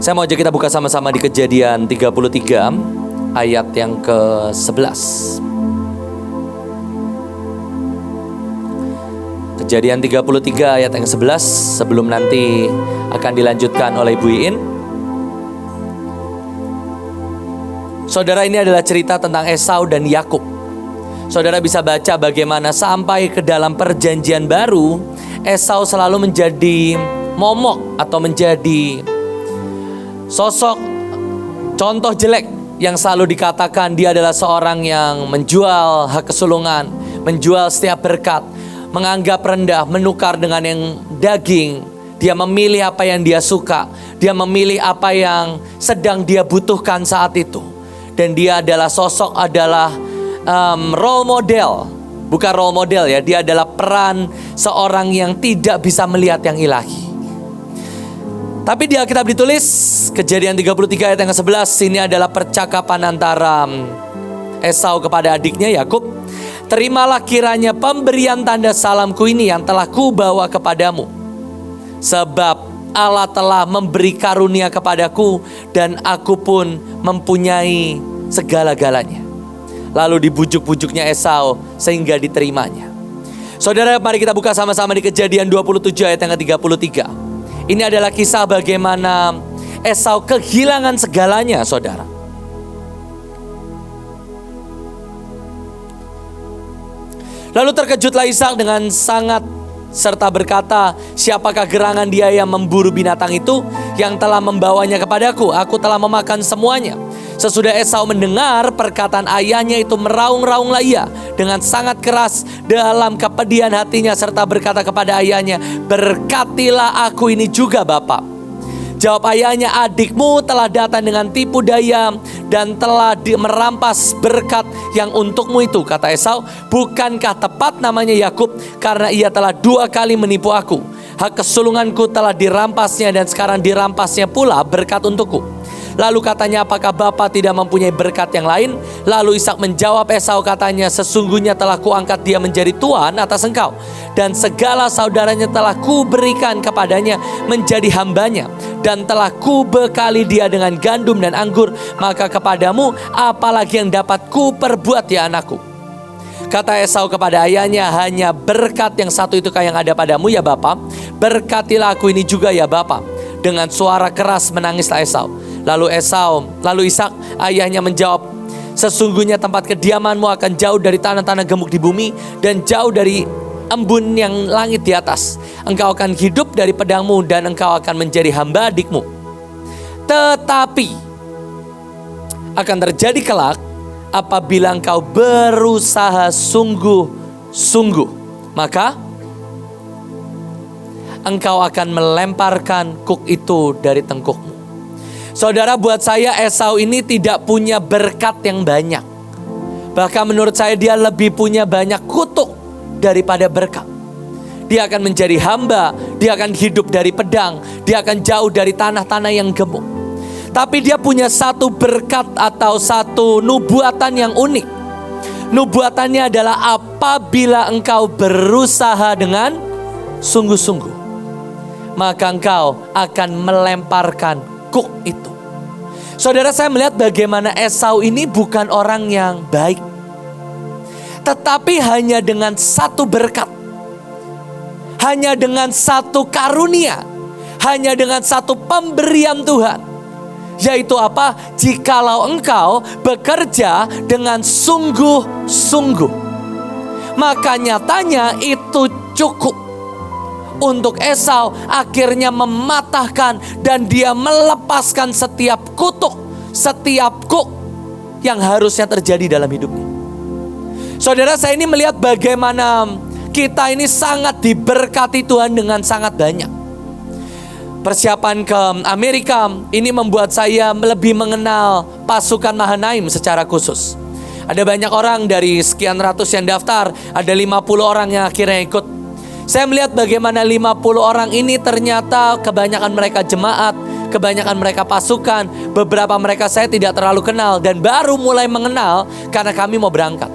Saya mau ajak kita buka sama-sama di Kejadian 33 ayat yang ke-11. Kejadian 33 ayat yang ke-11, sebelum nanti akan dilanjutkan oleh Ibu Iin. Saudara, ini adalah cerita tentang Esau dan Yakub. Saudara bisa baca bagaimana sampai ke dalam perjanjian baru, Esau selalu menjadi momok atau menjadi sosok contoh jelek yang selalu dikatakan dia adalah seorang yang menjual hak kesulungan, menjual setiap berkat, menganggap rendah, menukar dengan yang daging. Dia memilih apa yang dia suka, dia memilih apa yang sedang dia butuhkan saat itu. Dan dia adalah role model. Bukan role model ya, dia adalah peran seorang yang tidak bisa melihat yang ilahi. Tapi di Alkitab ditulis, Kejadian 33 ayat yang ke-11, ini adalah percakapan antara Esau kepada adiknya Yakub. Terimalah kiranya pemberian tanda salamku ini yang telah kubawa kepadamu. Sebab Allah telah memberi karunia kepadaku dan aku pun mempunyai segala-galanya. Lalu dibujuk-bujuknya Esau sehingga diterimanya. Saudara, mari kita buka sama-sama di Kejadian 27 ayat yang ke-33. Ini adalah kisah bagaimana Esau kehilangan segalanya, saudara. Lalu terkejutlah Ishak dengan sangat serta berkata, siapakah gerangan dia yang memburu binatang itu yang telah membawanya kepadaku? Aku telah memakan semuanya. Sesudah Esau mendengar perkataan ayahnya itu, meraung-raunglah ia dengan sangat keras dalam kepedihan hatinya serta berkata kepada ayahnya, berkatilah aku ini juga, Bapak. Jawab ayahnya, adikmu telah datang dengan tipu daya dan telah merampas berkat yang untukmu itu. Kata Esau, bukankah tepat namanya Yakub karena ia telah 2 kali menipu aku. Hak kesulunganku telah dirampasnya dan sekarang dirampasnya pula berkat untukku. Lalu katanya, apakah Bapak tidak mempunyai berkat yang lain? Lalu Ishak menjawab Esau, katanya, sesungguhnya telah kuangkat dia menjadi tuan atas engkau, dan segala saudaranya telah kuberikan kepadanya menjadi hambanya, dan telah kubekali dia dengan gandum dan anggur. Maka kepadamu apalagi yang dapat kuperbuat ya anakku? Kata Esau kepada ayahnya, hanya berkat yang satu itu yang ada padamu ya Bapak. Berkatilah aku ini juga ya Bapak. Dengan suara keras menangislah Esau. Lalu Ishak ayahnya menjawab, sesungguhnya tempat kediamanmu akan jauh dari tanah-tanah gemuk di bumi dan jauh dari embun yang langit di atas. Engkau akan hidup dari pedangmu dan engkau akan menjadi hamba adikmu. Tetapi akan terjadi kelak apabila engkau berusaha sungguh-sungguh, maka engkau akan melemparkan kuk itu dari tengkukmu. Saudara, buat saya Esau ini tidak punya berkat yang banyak. Bahkan menurut saya dia lebih punya banyak kutuk daripada berkat. Dia akan menjadi hamba, dia akan hidup dari pedang, dia akan jauh dari tanah-tanah yang gemuk. Tapi dia punya satu berkat atau satu nubuatan yang unik. Nubuatannya adalah apabila engkau berusaha dengan sungguh-sungguh, maka engkau akan melemparkan kuk itu. Saudara, saya melihat bagaimana Esau ini bukan orang yang baik, tetapi hanya dengan satu berkat, hanya dengan satu karunia, hanya dengan satu pemberian Tuhan, yaitu apa? Jikalau engkau bekerja dengan sungguh-sungguh, maka nyatanya itu cukup untuk Esau akhirnya mematahkan dan dia melepaskan setiap kutuk, setiap kuk yang harusnya terjadi dalam hidupnya. Saudara, saya ini melihat bagaimana kita ini sangat diberkati Tuhan dengan sangat banyak. Persiapan ke Amerika ini membuat saya lebih mengenal pasukan Mahanaim secara khusus. Ada banyak orang dari sekian ratus yang daftar, ada 50 orang yang akhirnya ikut. Saya melihat bagaimana 50 orang ini ternyata kebanyakan mereka jemaat, kebanyakan mereka pasukan, beberapa mereka saya tidak terlalu kenal dan baru mulai mengenal karena kami mau berangkat.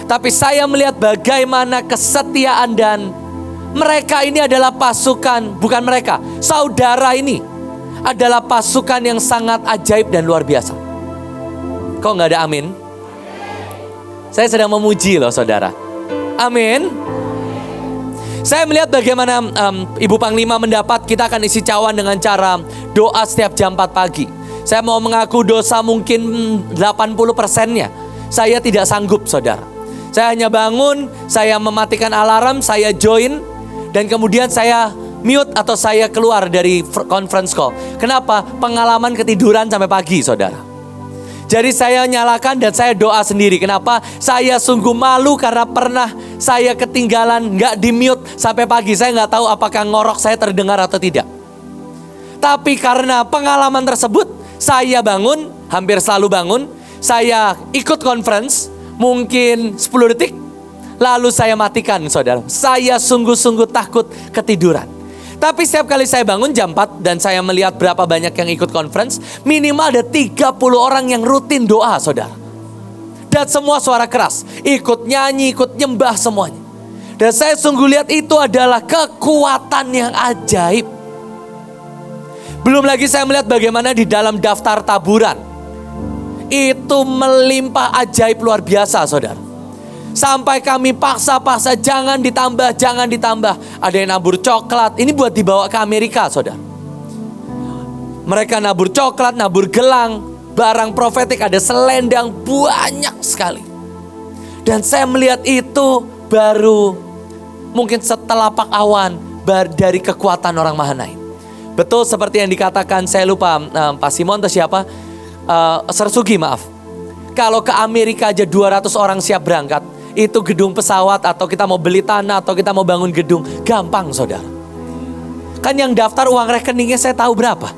Tapi saya melihat bagaimana kesetiaan dan mereka ini adalah pasukan, bukan mereka, saudara ini adalah pasukan yang sangat ajaib dan luar biasa. Kok nggak ada amin? Saya sedang memuji loh saudara. Amin. Saya melihat bagaimana Ibu Panglima mendapat, kita akan isi cawan dengan cara doa setiap jam 4 pagi. Saya mau mengaku dosa mungkin 80%-nya. Saya tidak sanggup saudara. Saya hanya bangun, saya mematikan alarm, saya join, dan kemudian saya mute atau saya keluar dari conference call. Kenapa? Pengalaman ketiduran sampai pagi saudara. Jadi saya nyalakan dan saya doa sendiri. Kenapa? Saya sungguh malu karena pernah saya ketinggalan gak di mute sampai pagi. Saya gak tahu apakah ngorok saya terdengar atau tidak. Tapi karena pengalaman tersebut, saya bangun, hampir selalu bangun. Saya ikut conference, mungkin 10 detik. Lalu saya matikan saudara. Saya sungguh-sungguh takut ketiduran. Tapi setiap kali saya bangun jam 4 dan saya melihat berapa banyak yang ikut conference, minimal ada 30 orang yang rutin doa saudara. Dan semua suara keras, ikut nyanyi, ikut nyembah semuanya. Dan saya sungguh lihat itu adalah kekuatan yang ajaib. Belum lagi saya melihat bagaimana di dalam daftar taburan, itu melimpah ajaib luar biasa saudara. Sampai kami paksa-paksa jangan ditambah, jangan ditambah. Ada yang nabur coklat, ini buat dibawa ke Amerika saudara. Mereka nabur coklat, nabur gelang, barang profetik, ada selendang, banyak sekali. Dan saya melihat itu baru mungkin setelapak awan dari kekuatan orang Mahanaim. Betul seperti yang dikatakan, saya lupa Pak Simon atau siapa, Sersugi maaf. Kalau ke Amerika aja 200 orang siap berangkat, itu gedung pesawat atau kita mau beli tanah atau kita mau bangun gedung, gampang saudara. Kan yang daftar uang rekeningnya saya tahu berapa.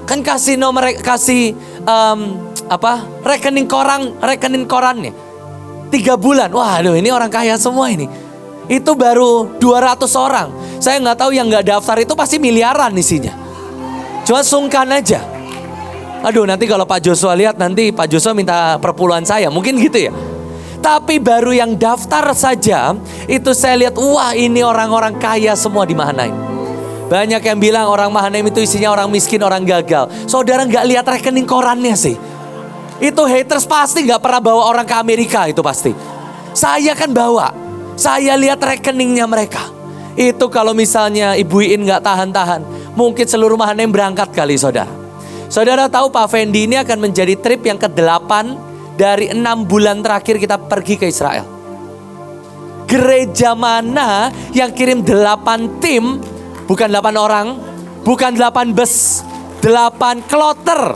Kan kasih nomor, kasih rekening korannya 3 bulan. Waduh, ini orang kaya semua ini. Itu baru 200 orang. Saya nggak tahu yang nggak daftar itu pasti miliaran isinya. Cuma sungkan aja. Aduh, nanti kalau Pak Joshua lihat, nanti Pak Joshua minta perpuluhan saya, mungkin gitu ya. Tapi baru yang daftar saja, itu saya lihat, wah ini orang-orang kaya semua di Mahanaim. Banyak yang bilang orang Mahanaim itu isinya orang miskin, orang gagal. Saudara nggak lihat rekening korannya sih. Itu haters pasti nggak pernah bawa orang ke Amerika itu pasti. Saya kan bawa. Saya lihat rekeningnya mereka. Itu kalau misalnya Ibu Iin nggak tahan-tahan, mungkin seluruh Mahanaim berangkat kali saudara. Saudara tahu Pak Fendi ini akan menjadi trip yang ke-8 dari 6 bulan terakhir kita pergi ke Israel. Gereja mana yang kirim 8 tim, bukan 8 orang, bukan 8 bus, 8 kloter.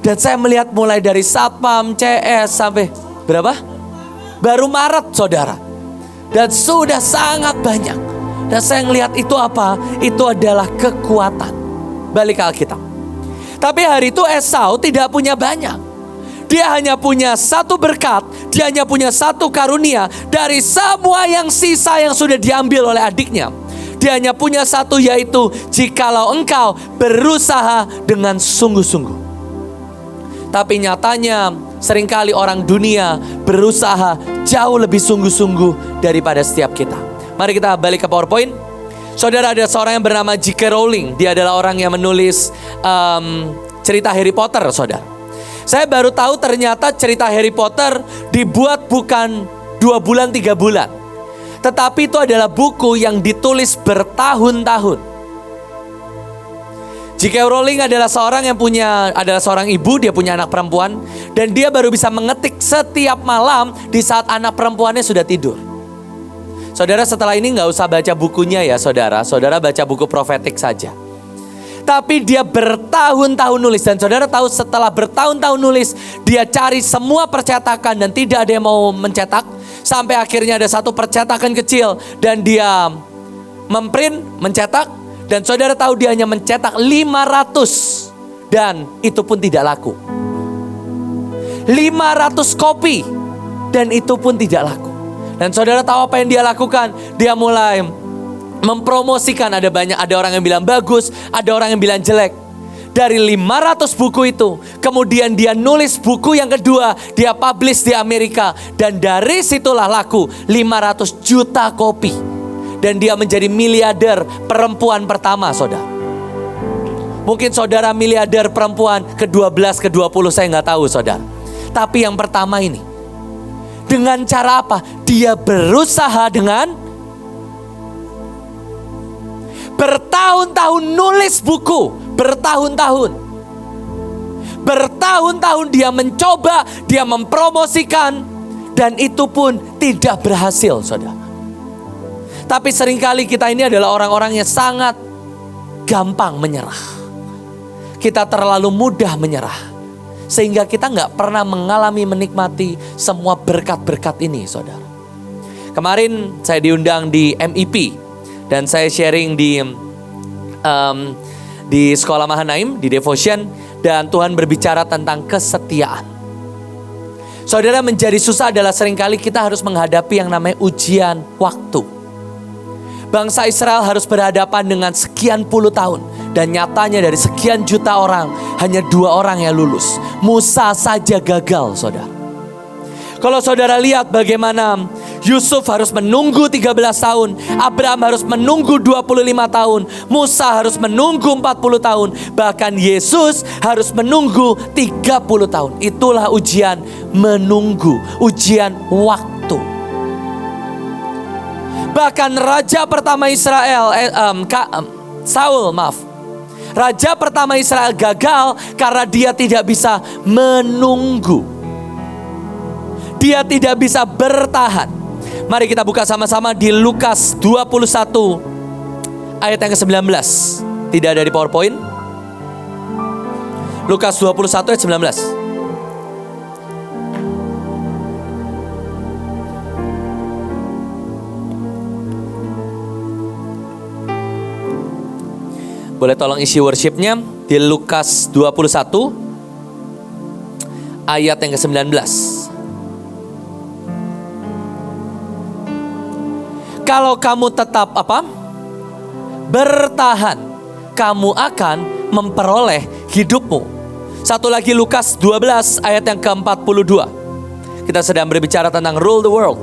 Dan saya melihat mulai dari Satpam, CS sampai berapa? Baru Maret saudara. Dan sudah sangat banyak. Dan saya melihat itu apa? Itu adalah kekuatan. Balik ke Alkitab. Tapi hari itu Esau tidak punya banyak. Dia hanya punya 1 berkat. Dia hanya punya 1 karunia. Dari semua yang sisa yang sudah diambil oleh adiknya. Dia hanya punya 1, yaitu jikalau engkau berusaha dengan sungguh-sungguh. Tapi nyatanya seringkali orang dunia berusaha jauh lebih sungguh-sungguh daripada setiap kita. Mari kita balik ke PowerPoint. Saudara, ada seorang yang bernama J.K. Rowling. Dia adalah orang yang menulis cerita Harry Potter, saudara. Saya baru tahu ternyata cerita Harry Potter dibuat bukan 2 bulan, 3 bulan. Tetapi itu adalah buku yang ditulis bertahun-tahun. J.K. Rowling adalah seorang ibu, dia punya anak perempuan. Dan dia baru bisa mengetik setiap malam di saat anak perempuannya sudah tidur. Saudara, setelah ini gak usah baca bukunya ya saudara. Saudara baca buku profetik saja. Tapi dia bertahun-tahun nulis. Dan saudara tahu setelah bertahun-tahun nulis, dia cari semua percetakan dan tidak ada yang mau mencetak. Sampai akhirnya ada 1 percetakan kecil. Dan dia memprint, mencetak. Dan saudara tahu dia hanya mencetak 500. Dan itu pun tidak laku. 500 kopi. Dan itu pun tidak laku. Dan saudara tahu apa yang dia lakukan? Dia mulai mempromosikan. Ada orang yang bilang bagus, ada orang yang bilang jelek. Dari 500 buku itu, kemudian dia nulis buku yang kedua, dia publish di Amerika. Dan dari situlah laku 500 juta kopi. dan dia menjadi miliarder perempuan pertama, saudara. Mungkin saudara miliarder perempuan ke-12, ke-20, saya nggak tahu, saudara. Tapi yang pertama ini, dengan cara apa? Dia berusaha dengan bertahun-tahun nulis buku, bertahun-tahun. Bertahun-tahun dia mencoba, dia mempromosikan, dan itu pun tidak berhasil, saudara. Tapi seringkali kita ini adalah orang-orang yang sangat gampang menyerah. Kita terlalu mudah menyerah. Sehingga kita nggak pernah mengalami, menikmati semua berkat-berkat ini, saudara. Kemarin saya diundang di MIP. Dan saya sharing di Sekolah Mahanaim, di Devotion. Dan Tuhan berbicara tentang kesetiaan. Saudara, menjadi susah adalah seringkali kita harus menghadapi yang namanya ujian waktu. Bangsa Israel harus berhadapan dengan sekian puluh tahun. Dan nyatanya dari sekian juta orang, hanya 2 orang yang lulus. Musa saja gagal, saudara. Kalau saudara lihat bagaimana Yusuf harus menunggu 13 tahun. Abraham harus menunggu 25 tahun. Musa harus menunggu 40 tahun. Bahkan Yesus harus menunggu 30 tahun. Itulah ujian menunggu, ujian waktu. Bahkan raja pertama Israel, Saul, Raja pertama Israel gagal karena dia tidak bisa menunggu. Dia tidak bisa bertahan. Mari kita buka sama-sama di Lukas 21 ayat yang ke-19. Tidak ada di PowerPoint. Lukas 21 ayat 19. Boleh tolong isi worshipnya di Lukas 21 ayat yang ke-19. Kalau kamu tetap bertahan, kamu akan memperoleh hidupmu. Satu lagi Lukas 12 ayat yang ke-42. Kita sedang berbicara tentang rule the world.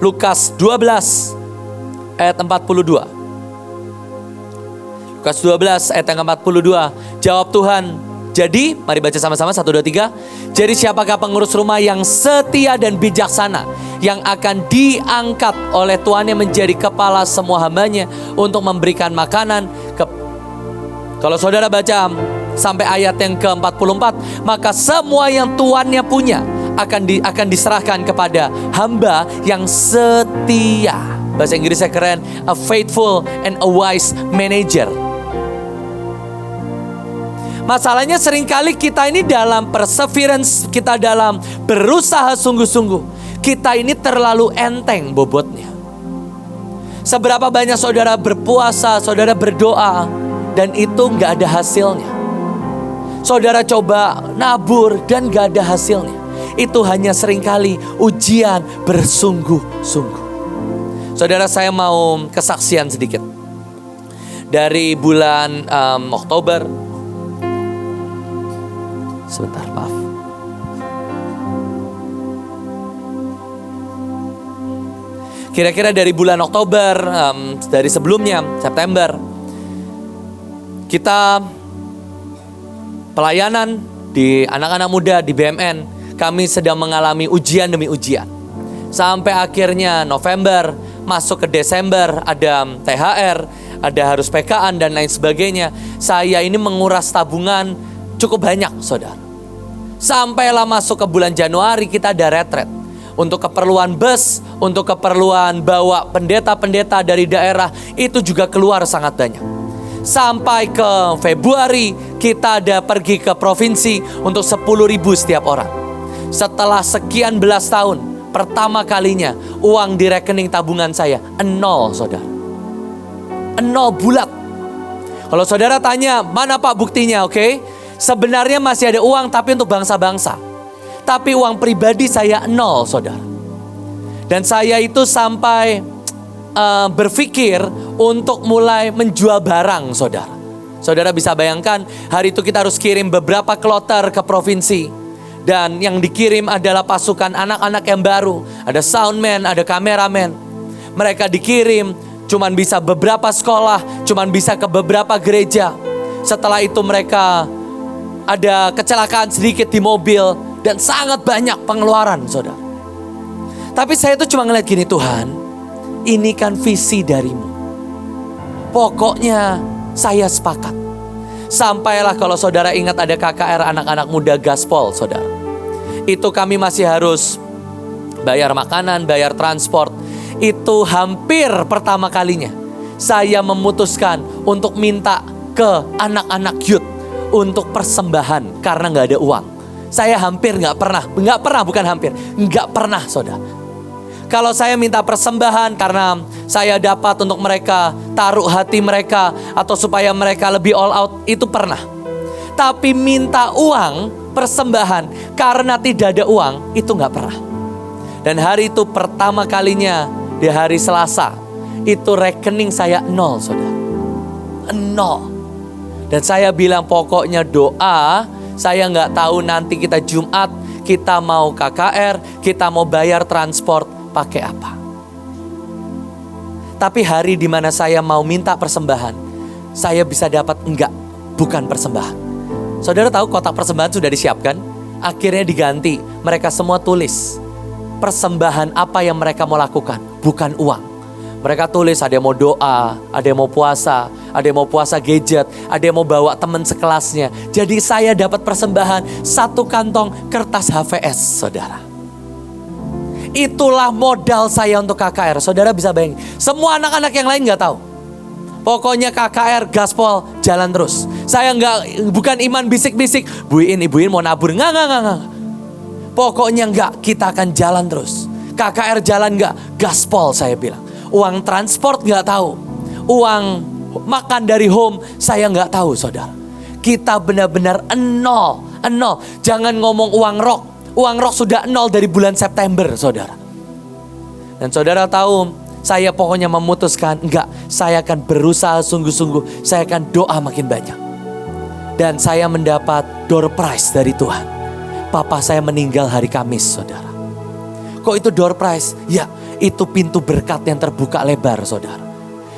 Lukas 12 ayat 42. Lukas 12 ayat yang ke-42. Jawab Tuhan. Jadi, mari baca sama-sama 1, 2, 3. Jadi siapakah pengurus rumah yang setia dan bijaksana, yang akan diangkat oleh tuannya menjadi kepala semua hambanya untuk memberikan makanan Kalau saudara baca sampai ayat yang ke-44, maka semua yang tuannya punya akan diserahkan kepada hamba yang setia. Bahasa Inggrisnya keren, a faithful and a wise manager. Masalahnya seringkali kita ini dalam perseverance, kita dalam berusaha sungguh-sungguh, kita ini terlalu enteng bobotnya. Seberapa banyak saudara berpuasa, saudara berdoa, dan itu gak ada hasilnya. Saudara coba nabur dan gak ada hasilnya. Itu hanya seringkali ujian bersungguh-sungguh. Saudara, saya mau kesaksian sedikit. Dari bulan Oktober. Sebentar, maaf. Kira-kira dari bulan Oktober, dari sebelumnya, September, kita pelayanan di anak-anak muda di BMN, kami sedang mengalami ujian demi ujian. Sampai akhirnya November, masuk ke Desember, ada THR, ada harus PKan dan lain sebagainya. Saya ini menguras tabungan cukup banyak, saudara. Sampailah masuk ke bulan Januari, kita ada retret. Untuk keperluan bus, untuk keperluan bawa pendeta-pendeta dari daerah, itu juga keluar sangat banyak. Sampai ke Februari, kita ada pergi ke provinsi untuk 10.000 setiap orang. Setelah sekian belas tahun, pertama kalinya uang di rekening tabungan saya 0, saudara. 0 bulat. Kalau saudara tanya, mana Pak buktinya? Oke. Sebenarnya masih ada uang, tapi untuk bangsa-bangsa. Tapi uang pribadi saya 0, saudara. Dan saya itu sampai berpikir untuk mulai menjual barang, saudara. Saudara bisa bayangkan, hari itu kita harus kirim beberapa kloter ke provinsi. Dan yang dikirim adalah pasukan anak-anak yang baru. Ada soundman, ada kameramen. Mereka dikirim cuman bisa beberapa sekolah, cuman bisa ke beberapa gereja. Setelah itu mereka ada kecelakaan sedikit di mobil dan sangat banyak pengeluaran, saudara. Tapi saya tuh cuma ngeliat gini, Tuhan, ini kan visi darimu. Pokoknya saya sepakat. Sampailah kalau saudara ingat ada KKR anak-anak muda gaspol, saudara. Itu kami masih harus bayar makanan, bayar transport. Itu hampir pertama kalinya saya memutuskan untuk minta ke anak-anak youth untuk persembahan karena gak ada uang. Saya hampir gak pernah, saudara. Kalau saya minta persembahan karena saya dapat untuk mereka taruh hati mereka atau supaya mereka lebih all out, itu pernah. Tapi minta uang persembahan karena tidak ada uang, itu gak pernah. Dan hari itu pertama kalinya di hari Selasa, itu rekening saya 0, saudara. 0. Dan saya bilang pokoknya doa, saya gak tahu nanti kita Jumat, kita mau KKR, kita mau bayar transport, pakai apa. Tapi hari dimana saya mau minta persembahan, saya bisa dapat bukan persembahan. Saudara tahu kotak persembahan sudah disiapkan, akhirnya diganti. Mereka semua tulis persembahan apa yang mereka mau lakukan, bukan uang. Mereka tulis ada yang mau doa, ada yang mau puasa, ada yang mau puasa gadget, ada yang mau bawa teman sekelasnya. Jadi saya dapat persembahan 1 kantong kertas HVS, saudara. Itulah modal saya untuk KKR. Saudara bisa bayangin, semua anak-anak yang lain gak tahu. Pokoknya KKR, gaspol, jalan terus. Saya bukan iman bisik-bisik, ibuin mau nabur, enggak. Pokoknya kita akan jalan terus. KKR jalan gaspol saya bilang. Uang transport gak tahu, uang makan dari home saya gak tahu, saudara. Kita benar-benar nol. Jangan ngomong uang rok. Uang rok sudah 0 dari bulan September, saudara. Dan saudara tahu, saya pokoknya memutuskan, saya akan berusaha sungguh-sungguh. Saya akan doa makin banyak. Dan saya mendapat door prize dari Tuhan. Papa saya meninggal hari Kamis, saudara. Kok itu door prize? Ya, itu pintu berkat yang terbuka lebar, saudara.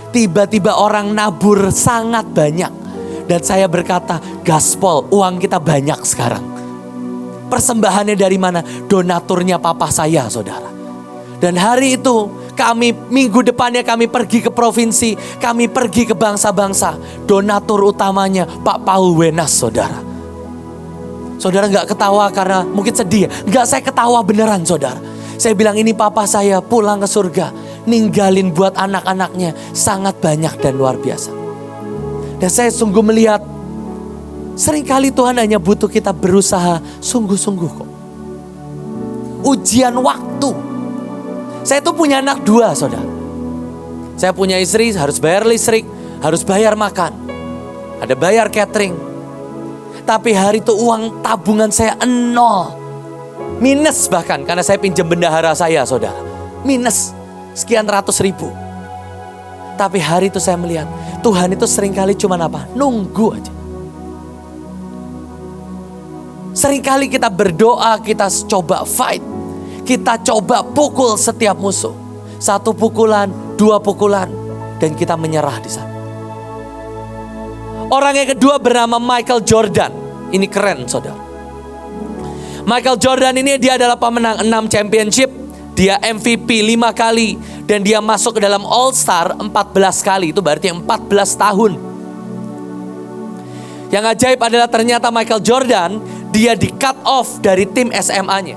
Tiba-tiba orang nabur sangat banyak. Dan saya berkata, gaspol, uang kita banyak sekarang. Persembahannya dari mana? Donaturnya papa saya, saudara. Dan hari itu minggu depannya kami pergi ke provinsi, kami pergi ke bangsa-bangsa. Donatur utamanya Pak Paul Wenas, saudara. Saudara gak ketawa karena mungkin sedih. Saya ketawa beneran, saudara. Saya bilang ini papa saya pulang ke surga, ninggalin buat anak-anaknya sangat banyak dan luar biasa. Dan saya sungguh melihat, seringkali Tuhan hanya butuh kita berusaha sungguh-sungguh kok. Ujian waktu. Saya tuh punya anak 2, saudara. Saya punya istri, harus bayar listrik, harus bayar makan, ada bayar catering. Tapi hari itu uang tabungan saya 0. Minus bahkan, karena saya pinjam bendahara saya, saudara. Minus sekian ratus ribu. Tapi hari itu saya melihat, Tuhan itu seringkali cuma nunggu aja. Seringkali kita berdoa, kita coba fight. Kita coba pukul setiap musuh. 1 pukulan, 2 pukulan. Dan kita menyerah di sana. Orang yang kedua bernama Michael Jordan. Ini keren, saudara. Michael Jordan ini dia adalah pemenang 6 championship. Dia MVP 5 kali. Dan dia masuk ke dalam All Star 14 kali. Itu berarti 14 tahun. Yang ajaib adalah ternyata Michael Jordan, dia di cut off dari tim SMA-nya.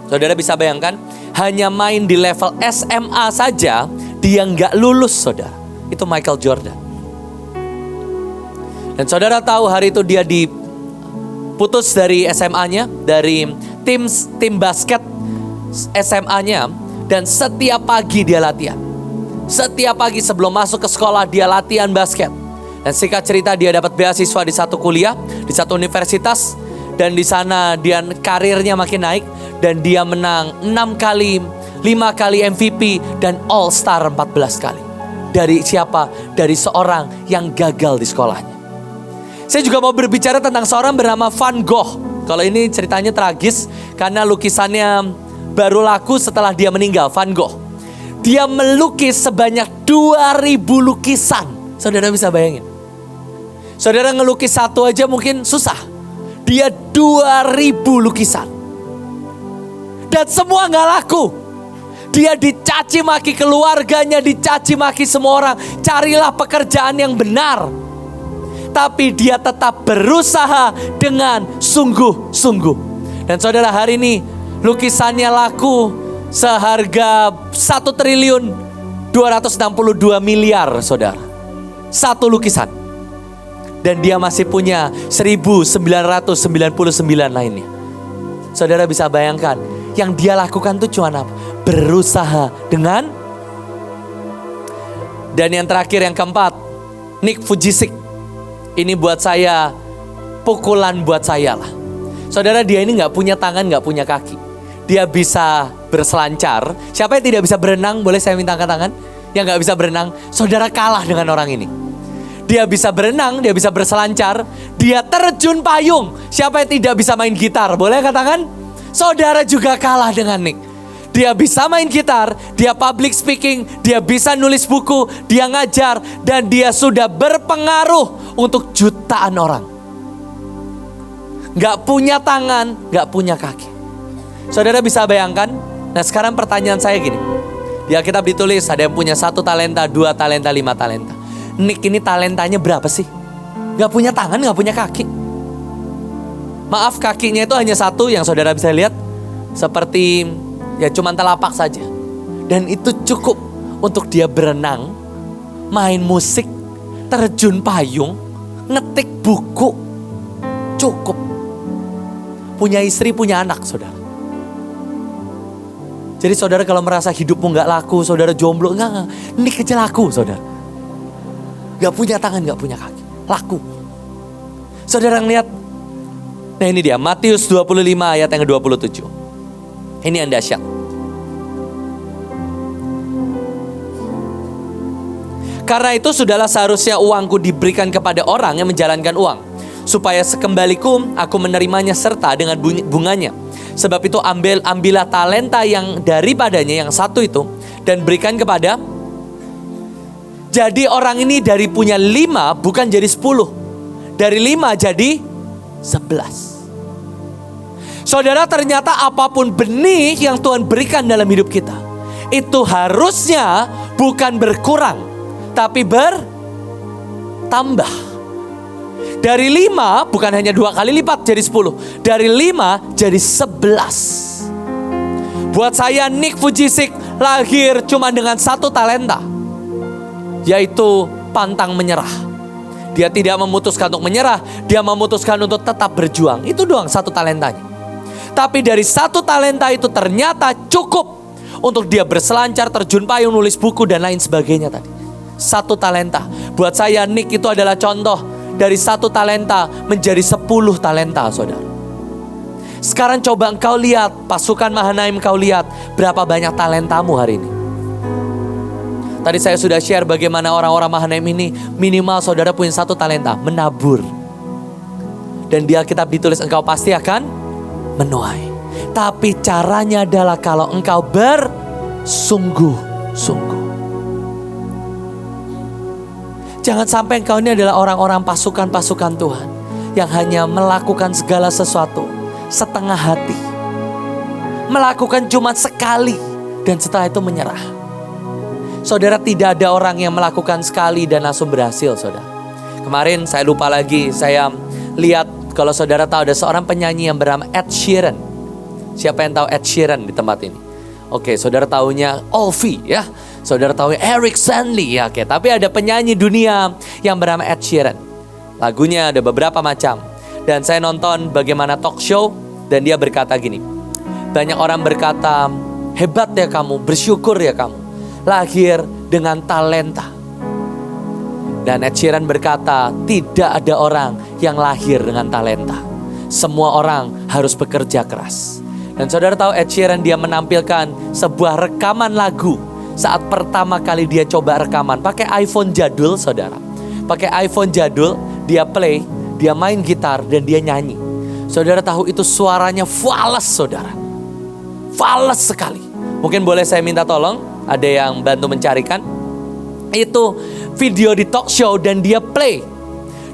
Saudara bisa bayangkan, hanya main di level SMA saja, dia nggak lulus, saudara. Itu Michael Jordan. Dan saudara tahu hari itu dia diputus dari SMA-nya, dari tim basket SMA-nya. Dan setiap pagi dia latihan. Setiap pagi sebelum masuk ke sekolah dia latihan basket. Dan singkat cerita dia dapat beasiswa di satu kuliah, di satu universitas. Dan di sana dia karirnya makin naik. Dan dia menang 6 kali, 5 kali MVP dan All Star 14 kali. Dari siapa? Dari seorang yang gagal di sekolahnya. Saya juga mau berbicara tentang seorang bernama Van Gogh. Kalau ini ceritanya tragis karena lukisannya baru laku setelah dia meninggal, Van Gogh. Dia melukis sebanyak 2000 lukisan. Saudara bisa bayangin? Saudara ngelukis satu aja mungkin susah. Dia 2000 lukisan. Dan semua gak laku. Dia dicaci maki keluarganya, dicaci maki semua orang. Carilah pekerjaan yang benar. Tapi dia tetap berusaha dengan sungguh-sungguh. Dan saudara, hari ini lukisannya laku seharga 1.262.000.000, saudara. Satu lukisan. Dan dia masih punya 1999 lainnya. Saudara bisa bayangkan, yang dia lakukan itu cuma apa? Berusaha dengan. Dan yang terakhir, yang keempat, Nick Vujicic. Ini buat saya, pukulan buat saya lah. Saudara, dia ini gak punya tangan, gak punya kaki. Dia bisa berselancar. Siapa yang tidak bisa berenang? Boleh saya minta angkat tangan? Yang gak bisa berenang, saudara kalah dengan orang ini. Dia bisa berenang, dia bisa berselancar, dia terjun payung. Siapa yang tidak bisa main gitar? Boleh angkat tangan? Saudara juga kalah dengan Nick. Dia bisa main gitar, dia public speaking, dia bisa nulis buku, dia ngajar, dan dia sudah berpengaruh untuk jutaan orang. Gak punya tangan, gak punya kaki. Saudara bisa bayangkan? Nah, sekarang pertanyaan saya gini. Di Alkitab ditulis ada yang punya 1 talenta, 2 talenta, 5 talenta. Nick ini talentanya berapa sih? Gak punya tangan, gak punya kaki. Maaf, kakinya itu hanya 1 yang saudara bisa lihat. Seperti ya cuman telapak saja. Dan itu cukup untuk dia berenang, main musik, terjun payung, ngetik buku. Cukup. Punya istri, punya anak, saudara. Jadi saudara kalau merasa hidupmu gak laku, saudara jomblo, enggak. Nick aja laku, saudara. Gak punya tangan, gak punya kaki. Laku. Saudara ngeliat. Nah ini dia, Matius 25 ayat yang ke-27. Ini yang dahsyat. Karena itu sudahlah seharusnya uangku diberikan kepada orang yang menjalankan uang, supaya sekembaliku aku menerimanya serta dengan bunganya. Sebab itu ambillah talenta yang daripadanya, yang 1 itu, dan berikan kepada. Jadi orang ini dari punya 5 bukan jadi 10. Dari 5 jadi 11. Saudara, ternyata apapun benih yang Tuhan berikan dalam hidup kita, itu harusnya bukan berkurang, tapi bertambah. Dari 5 bukan hanya 2 kali lipat jadi 10. Dari 5 jadi 11. Buat saya, Nick Vujicic lahir cuma dengan 1 talenta, yaitu pantang menyerah. Dia tidak memutuskan untuk menyerah, dia memutuskan untuk tetap berjuang. Itu doang 1 talentanya. Tapi dari 1 talenta itu ternyata cukup untuk dia berselancar, terjun payung, nulis buku, dan lain sebagainya tadi. 1 talenta. Buat saya, Nick itu adalah contoh dari 1 talenta menjadi 10 talenta, saudara. Sekarang coba engkau lihat, pasukan Mahanaim, kau lihat berapa banyak talentamu hari ini. Tadi saya sudah share bagaimana orang-orang Mahanaim ini minimal saudara punya 1 talenta, menabur. Dan di Alkitab ditulis engkau pasti akan menuai. Tapi caranya adalah kalau engkau bersungguh-sungguh. Jangan sampai engkau ini adalah orang-orang pasukan-pasukan Tuhan yang hanya melakukan segala sesuatu setengah hati. Melakukan cuma sekali dan setelah itu menyerah. Saudara, tidak ada orang yang melakukan sekali dan langsung berhasil, saudara. Kemarin saya lupa lagi, saya lihat kalau saudara tahu ada seorang penyanyi yang bernama Ed Sheeran. Siapa yang tahu Ed Sheeran di tempat ini? Oke, saudara tahunya Olvi ya. Saudara tahu Eric Stanley ya. Oke, tapi ada penyanyi dunia yang bernama Ed Sheeran. Lagunya ada beberapa macam. Dan saya nonton bagaimana talk show dan dia berkata gini. Banyak orang berkata, hebat ya kamu, bersyukur ya kamu, lahir dengan talenta. Dan Ed Sheeran berkata, tidak ada orang yang lahir dengan talenta. Semua orang harus bekerja keras. Dan saudara tahu Ed Sheeran dia menampilkan sebuah rekaman lagu. Saat pertama kali dia coba rekaman pakai iPhone jadul, saudara. Pakai iPhone jadul, dia play, dia main gitar dan dia nyanyi. Saudara tahu itu suaranya flawless, saudara. Flawless sekali. Mungkin boleh saya minta tolong ada yang bantu mencarikan. Itu video di talk show dan dia play.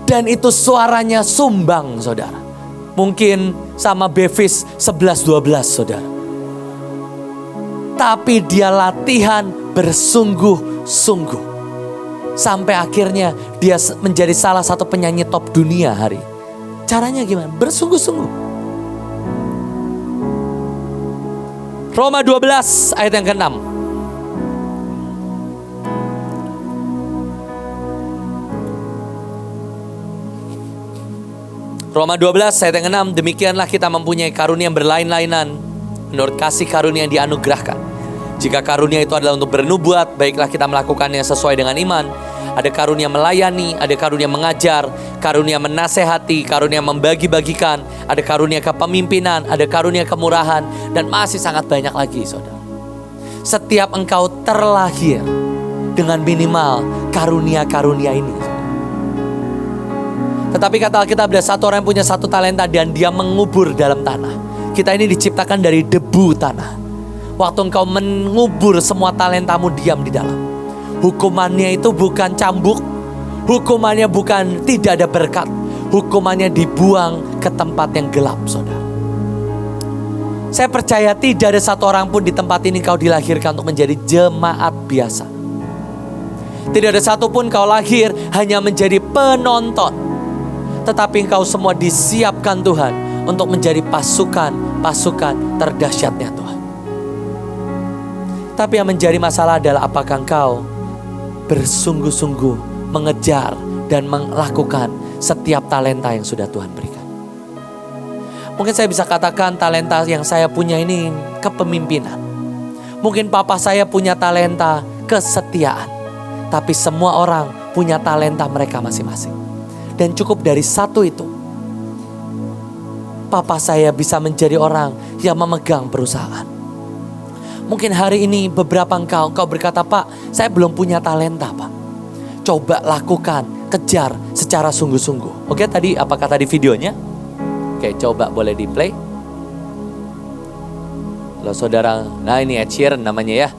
Dan itu suaranya sumbang, saudara. Mungkin sama Bevis 11-12, saudara. Tapi dia latihan bersungguh-sungguh. Sampai akhirnya dia menjadi salah satu penyanyi top dunia hari. Caranya gimana? Bersungguh-sungguh. Roma 12 ayat yang ke-6. Roma 12 ayat yang ke-6. Demikianlah kita mempunyai karunia yang berlain-lainan menurut kasih karunia yang dianugerahkan. Jika karunia itu adalah untuk bernubuat, baiklah kita melakukannya sesuai dengan iman. Ada karunia melayani, ada karunia mengajar, karunia menasehati, karunia membagi-bagikan, ada karunia kepemimpinan, ada karunia kemurahan, dan masih sangat banyak lagi, saudara. Setiap engkau terlahir dengan minimal karunia-karunia ini. Tetapi kata Alkitab, ada satu orang yang punya satu talenta dan dia mengubur dalam tanah. Kita ini diciptakan dari debu tanah. Waktu engkau mengubur semua talentamu diam di dalam. Hukumannya itu bukan cambuk. Hukumannya bukan tidak ada berkat. Hukumannya dibuang ke tempat yang gelap, saudara. Saya percaya tidak ada satu orang pun di tempat ini kau dilahirkan untuk menjadi jemaat biasa. Tidak ada satupun kau lahir hanya menjadi penonton. Tetapi engkau semua disiapkan Tuhan untuk menjadi pasukan terdahsyatnya Tuhan. Tapi yang menjadi masalah adalah apakah engkau bersungguh-sungguh mengejar dan melakukan setiap talenta yang sudah Tuhan berikan. Mungkin saya bisa katakan talenta yang saya punya ini kepemimpinan. Mungkin papa saya punya talenta kesetiaan. Tapi semua orang punya talenta mereka masing-masing. Dan cukup dari satu itu, papa saya bisa menjadi orang yang memegang perusahaan. Mungkin hari ini beberapa engkau berkata, Pak, saya belum punya talenta, Pak. Coba lakukan, kejar secara sungguh-sungguh. Oke, tadi apa kata di videonya? Oke, coba boleh di play. Kalau saudara, nah ini Ed Sheeran namanya ya.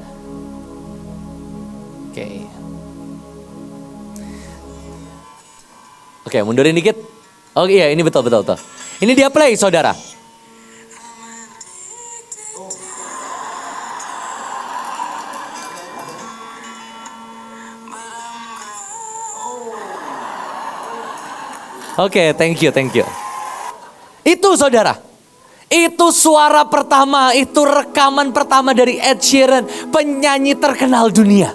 Oke, mundurin dikit. Oh iya, ini betul. Ini dia play, saudara. Oke, thank you. Itu saudara. Itu suara pertama, itu rekaman pertama dari Ed Sheeran, penyanyi terkenal dunia.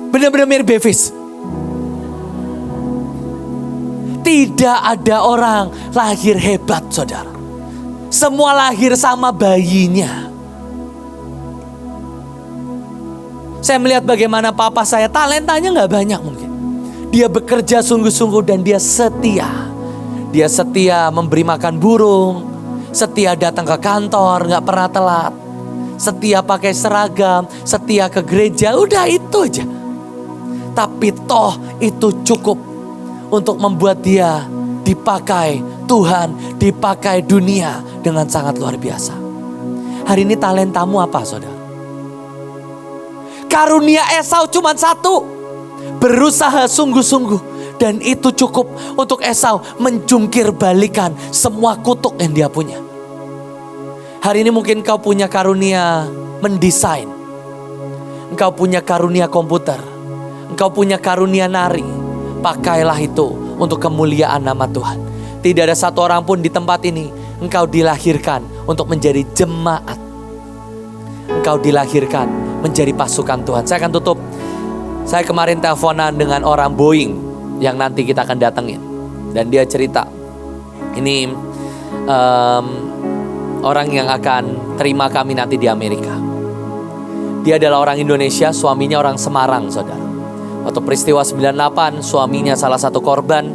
Benar-benar mirip Bevis. Tidak ada orang lahir hebat, saudara. Semua lahir sama bayinya. Saya melihat bagaimana papa saya talentanya gak banyak mungkin. Dia bekerja sungguh-sungguh dan dia setia. Dia setia memberi makan burung. Setia datang ke kantor, gak pernah telat. Setia pakai seragam, setia ke gereja, udah itu aja. Tapi toh itu cukup untuk membuat dia dipakai Tuhan, dipakai dunia dengan sangat luar biasa. Hari ini talentamu apa, saudara? Karunia Esau cuma satu. Berusaha sungguh-sungguh. Dan itu cukup untuk Esau menjungkir balikan semua kutuk yang dia punya. Hari ini mungkin kau punya karunia mendesain. Engkau punya karunia komputer. Engkau punya karunia nari. Pakailah itu untuk kemuliaan nama Tuhan. Tidak ada satu orang pun di tempat ini engkau dilahirkan untuk menjadi jemaat. Engkau dilahirkan menjadi pasukan Tuhan. Saya akan tutup. Saya kemarin teleponan dengan orang Boeing yang nanti kita akan datengin. Dan dia cerita, ini orang yang akan terima kami nanti di Amerika. Dia adalah orang Indonesia, suaminya orang Semarang, saudara. Waktu peristiwa 98, suaminya salah satu korban.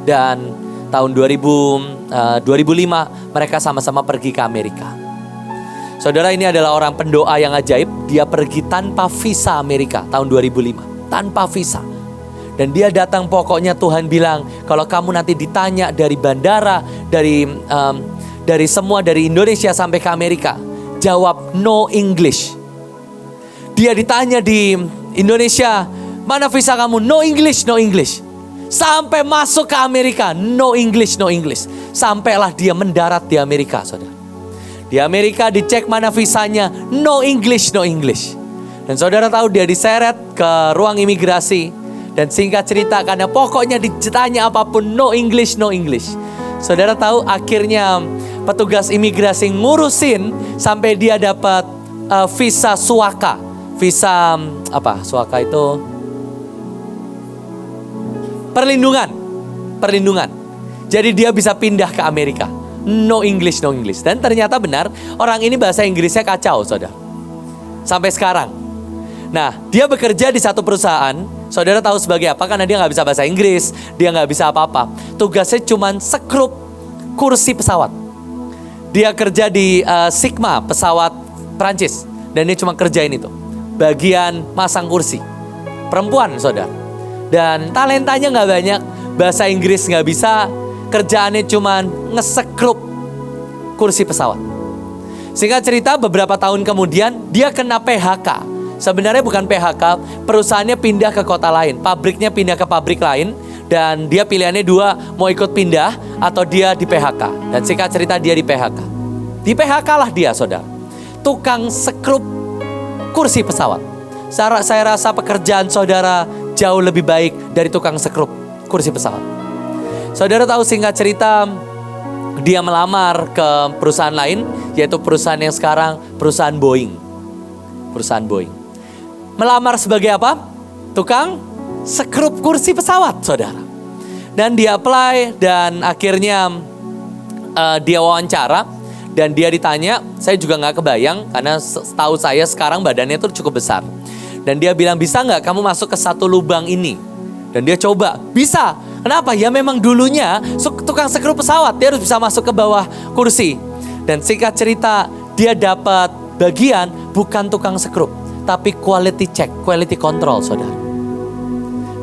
Dan tahun 2005 mereka sama-sama pergi ke Amerika. Saudara, ini adalah orang pendoa yang ajaib. Dia pergi tanpa visa Amerika tahun 2005. Tanpa visa. Dan dia datang, pokoknya Tuhan bilang, kalau kamu nanti ditanya dari bandara, dari semua, dari Indonesia sampai ke Amerika, jawab no English. Dia ditanya di Indonesia, mana visa kamu? No English, no English. Sampai masuk ke Amerika, no English, no English. Sampailah dia mendarat di Amerika, saudara. Di Amerika dicek mana visanya, no English, no English. Dan saudara tahu dia diseret ke ruang imigrasi. Dan singkat cerita, karena pokoknya ditanya apapun, no English, no English. Saudara tahu akhirnya petugas imigrasi ngurusin sampai dia dapat visa suaka. Visa apa? Suaka itu perlindungan. Jadi dia bisa pindah ke Amerika. No English, no English. Dan ternyata benar, orang ini bahasa Inggrisnya kacau, saudara. Sampai sekarang. Nah, dia bekerja di satu perusahaan. Saudara tahu sebagai apa? Karena dia nggak bisa bahasa Inggris, dia nggak bisa apa-apa. Tugasnya cuma sekrup kursi pesawat. Dia kerja di Sigma, pesawat Prancis. Dan dia cuma kerjain itu. Bagian masang kursi. Perempuan, saudara. Dan talentanya nggak banyak, bahasa Inggris nggak bisa, kerjaannya cuma ngesekrup kursi pesawat. Singkat cerita, beberapa tahun kemudian dia kena PHK. Sebenarnya bukan PHK, perusahaannya pindah ke kota lain, pabriknya pindah ke pabrik lain, dan dia pilihannya dua, mau ikut pindah atau dia di PHK. Dan singkat cerita dia di PHK. Di PHK lah dia, saudara. Tukang sekrup kursi pesawat. Saya rasa pekerjaan saudara jauh lebih baik dari tukang sekrup kursi pesawat. Saudara tahu, singkat cerita, dia melamar ke perusahaan lain, yaitu perusahaan yang sekarang perusahaan Boeing. Perusahaan Boeing. Melamar sebagai apa? Tukang sekrup kursi pesawat, saudara. Dan dia apply dan akhirnya dia wawancara. Dan dia ditanya, saya juga gak kebayang karena setahu saya sekarang badannya tuh cukup besar. Dan dia bilang, bisa gak kamu masuk ke satu lubang ini? Dan dia coba, bisa. Kenapa? Ya memang dulunya tukang sekrup pesawat, dia harus bisa masuk ke bawah kursi. Dan singkat cerita, dia dapat bagian bukan tukang sekrup, tapi quality check, quality control, saudara.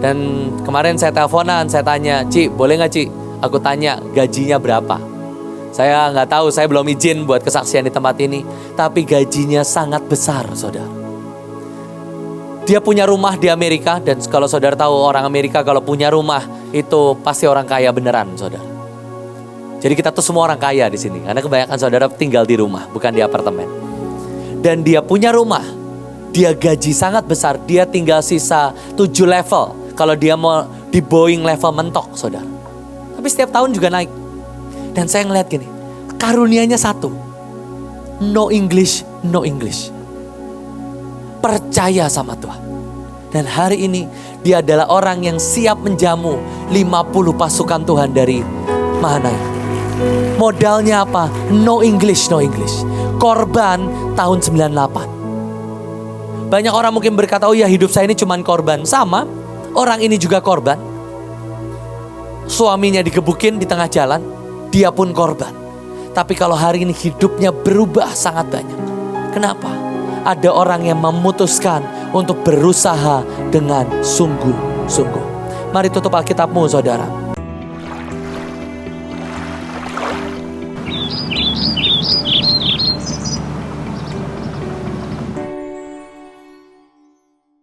Dan kemarin saya teleponan, saya tanya, Ci, boleh gak Ci? Aku tanya, gajinya berapa? Saya nggak tahu, saya belum izin buat kesaksian di tempat ini. Tapi gajinya sangat besar, saudara. Dia punya rumah di Amerika. Dan kalau saudara tahu, orang Amerika kalau punya rumah, itu pasti orang kaya beneran, saudara. Jadi kita tuh semua orang kaya di sini. Karena kebanyakan saudara tinggal di rumah, bukan di apartemen. Dan dia punya rumah. Dia gaji sangat besar. Dia tinggal sisa 7 level. Kalau dia mau di Boeing level mentok, saudara. Tapi setiap tahun juga naik. Dan saya ngeliat gini, karunianya satu, no English, no English. Percaya sama Tuhan. Dan hari ini dia adalah orang yang siap menjamu 50 pasukan Tuhan dari Mahanaim. Modalnya apa? No English, no English. Korban tahun 98. Banyak orang mungkin berkata, oh ya hidup saya ini cuma korban. Sama, orang ini juga korban. Suaminya digebukin di tengah jalan. Dia pun korban. Tapi kalau hari ini hidupnya berubah sangat banyak. Kenapa? Ada orang yang memutuskan untuk berusaha dengan sungguh-sungguh. Mari tutup Alkitabmu, saudara.